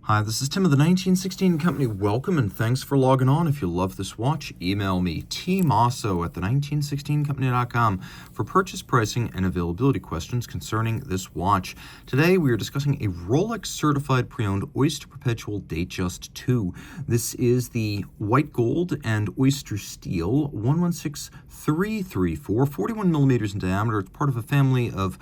Hi, this is Tim of the 1916 Company. Welcome and thanks for logging on. If you love this watch, email me, Team Mosso at the1916company.com for purchase pricing and availability questions concerning this watch. Today we are discussing a Rolex certified pre-owned Oyster Perpetual Datejust II. This is the white gold and Oyster steel 116334, 41 millimeters in diameter. It's part of a family of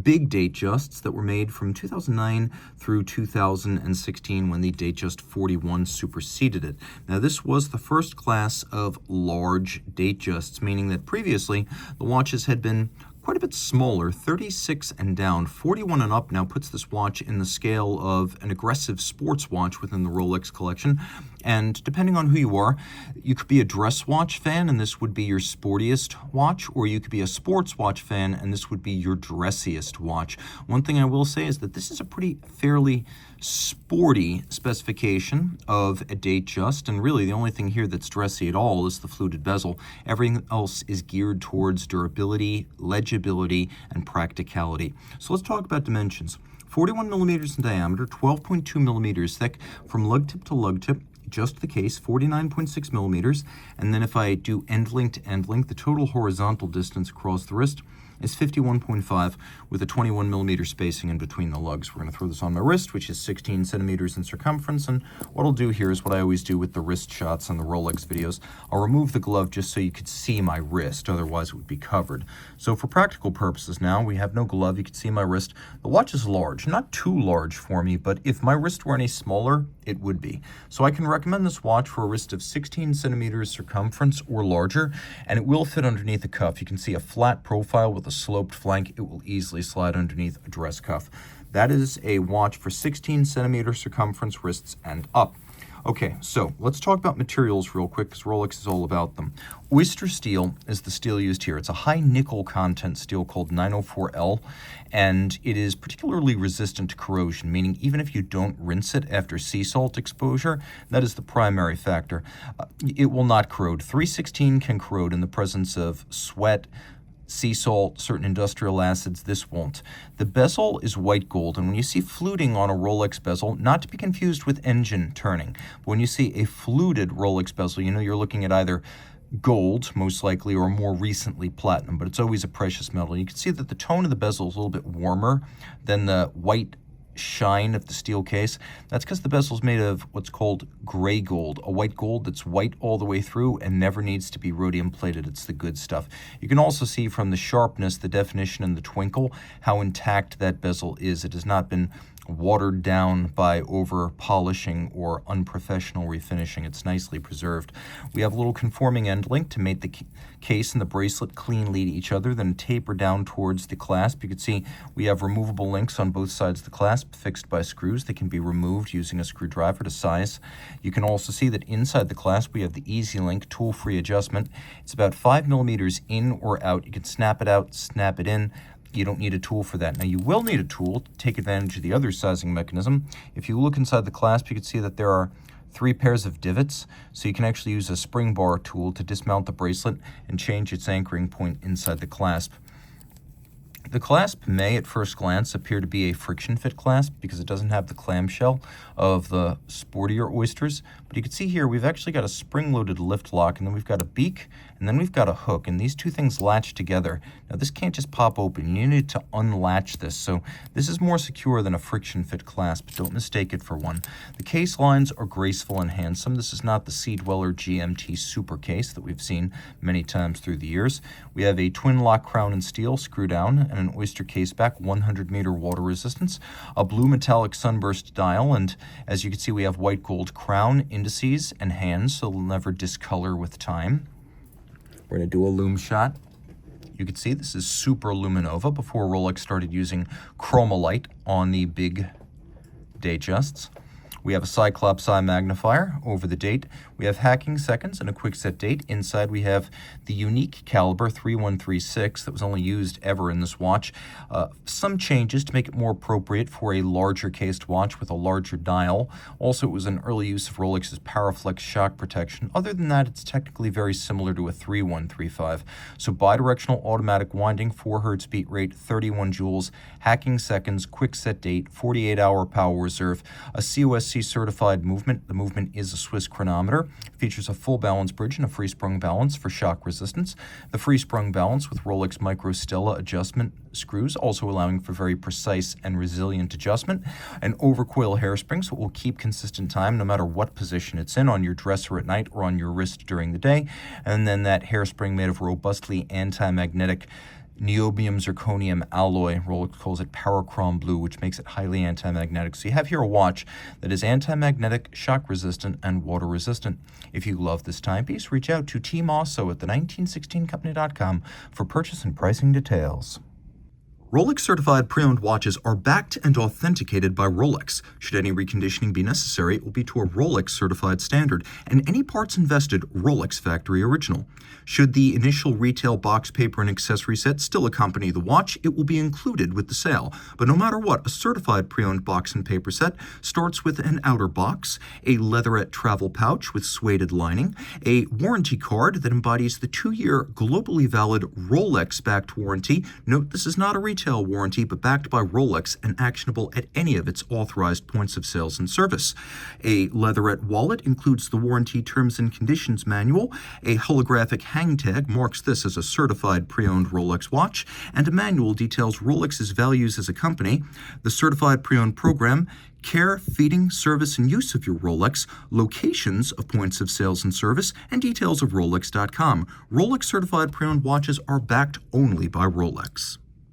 big Datejusts that were made from 2009 through 2016. When the Datejust 41 superseded it. Now, this was the first class of large Datejusts, meaning that previously the watches had been quite a bit smaller, 36 and down. 41 and up now puts this watch in the scale of an aggressive sports watch within the Rolex collection. And depending on who you are, you could be a dress watch fan and this would be your sportiest watch, or you could be a sports watch fan and this would be your dressiest watch. One thing I will say is that this is a fairly sporty specification of a Datejust, and really the only thing here that's dressy at all is the fluted bezel. Everything else is geared towards durability, legibility, and practicality. So let's talk about dimensions. 41 millimeters in diameter, 12.2 millimeters thick from lug tip to lug tip. Just the case, 49.6 millimeters. And then if I do end link to end link, the total horizontal distance across the wrist is 51.5 with a 21 millimeter spacing in between the lugs. We're going to throw this on my wrist, which is 16 centimeters in circumference. And what I'll do here is what I always do with the wrist shots on the Rolex videos. I'll remove the glove just so you could see my wrist, otherwise it would be covered. So for practical purposes now, we have no glove, you can see my wrist. The watch is large, not too large for me, but if my wrist were any smaller, it would be. So I can recommend this watch for a wrist of 16 centimeters circumference or larger, and it will fit underneath a cuff. You can see a flat profile with a sloped flank. It will easily slide underneath a dress cuff. That is a watch for 16 centimeter circumference wrists and up. Okay, so let's talk about materials real quick because Rolex is all about them. Oyster steel is the steel used here. It's a high nickel content steel called 904L, and it is particularly resistant to corrosion, meaning even if you don't rinse it after sea salt exposure, that is the primary factor, it will not corrode. 316 can corrode in the presence of sweat, sea salt, certain industrial acids. This won't. The bezel is white gold, and when you see fluting on a Rolex bezel, not to be confused with engine turning, but when you see a fluted Rolex bezel, you know you're looking at either gold, most likely, or more recently platinum, but it's always a precious metal. You can see that the tone of the bezel is a little bit warmer than the white shine of the steel case. That's because the bezel is made of what's called gray gold, a white gold that's white all the way through and never needs to be rhodium plated. It's the good stuff. You can also see from the sharpness, the definition, and the twinkle how intact that bezel is. It has not been watered down by over polishing or unprofessional refinishing. It's nicely preserved. We have a little conforming end link to make the case and the bracelet cleanly to each other, then taper down towards the clasp. You can see we have removable links on both sides of the clasp fixed by screws. They can be removed using a screwdriver to size. You can also see that inside the clasp we have the Easy Link tool-free adjustment. It's about 5 millimeters in or out. You can snap it out, snap it in. You don't need a tool for that. Now, you will need a tool to take advantage of the other sizing mechanism. If you look inside the clasp, you can see that there are 3 pairs of divots, so you can actually use a spring bar tool to dismount the bracelet and change its anchoring point inside the clasp. The clasp may, at first glance, appear to be a friction fit clasp because it doesn't have the clamshell of the sportier Oysters. But you can see here we've actually got a spring-loaded lift lock, and then we've got a beak, and then we've got a hook, and these two things latch together. Now this can't just pop open. You need to unlatch this, so this is more secure than a friction fit clasp. Don't mistake it for one. The case lines are graceful and handsome. This is not the Sea Dweller GMT Super case that we've seen many times through the years. We have a twin lock crown in steel, screw down, and an Oyster case back, 100-meter water resistance, a blue metallic sunburst dial, and as you can see we have white gold crown, indices, and hands, so they'll never discolor with time. We're going to do a lume shot. You can see this is Super Luminova before Rolex started using Chromolite on the big Datejusts. We have a Cyclops eye magnifier over the date. We have hacking seconds and a quick set date. Inside we have the unique caliber 3136 that was only used ever in this watch. Some changes to make it more appropriate for a larger cased watch with a larger dial. Also, it was an early use of Rolex's Paraflex shock protection. Other than that, it's technically very similar to a 3135. So bidirectional automatic winding, 4 Hz beat rate, 31 joules, hacking seconds, quick set date, 48-hour power reserve, a COS CRC certified movement. The movement is a Swiss chronometer. It features a full balance bridge and a free sprung balance for shock resistance. The free sprung balance with Rolex Micro Stella adjustment screws, also allowing for very precise and resilient adjustment. An overcoil hairspring, so it will keep consistent time no matter what position it's in, on your dresser at night or on your wrist during the day. And then that hairspring made of robustly anti-magnetic niobium zirconium alloy. Rolex calls it Parachrom Blue, which makes it highly anti-magnetic. So you have here a watch that is anti-magnetic, shock resistant, and water resistant. If you love this timepiece, reach out to Team Mosso at the1916company.com for purchase and pricing details. Rolex certified pre-owned watches are backed and authenticated by Rolex. Should any reconditioning be necessary, it will be to a Rolex certified standard, and any parts invested Rolex factory original. Should the initial retail box, paper, and accessory set still accompany the watch, it will be included with the sale. But no matter what, a certified pre-owned box and paper set starts with an outer box, a leatherette travel pouch with suede lining, a warranty card that embodies the 2-year globally valid Rolex-backed warranty. Note, this is not a retail warranty, but backed by Rolex and actionable at any of its authorized points of sales and service. A leatherette wallet includes the warranty terms and conditions manual. A holographic hang tag marks this as a certified pre-owned Rolex watch, and a manual details Rolex's values as a company. The certified pre-owned program: care, feeding, service, and use of your Rolex, locations of points of sales and service, and details of Rolex.com. Rolex certified pre-owned watches are backed only by Rolex.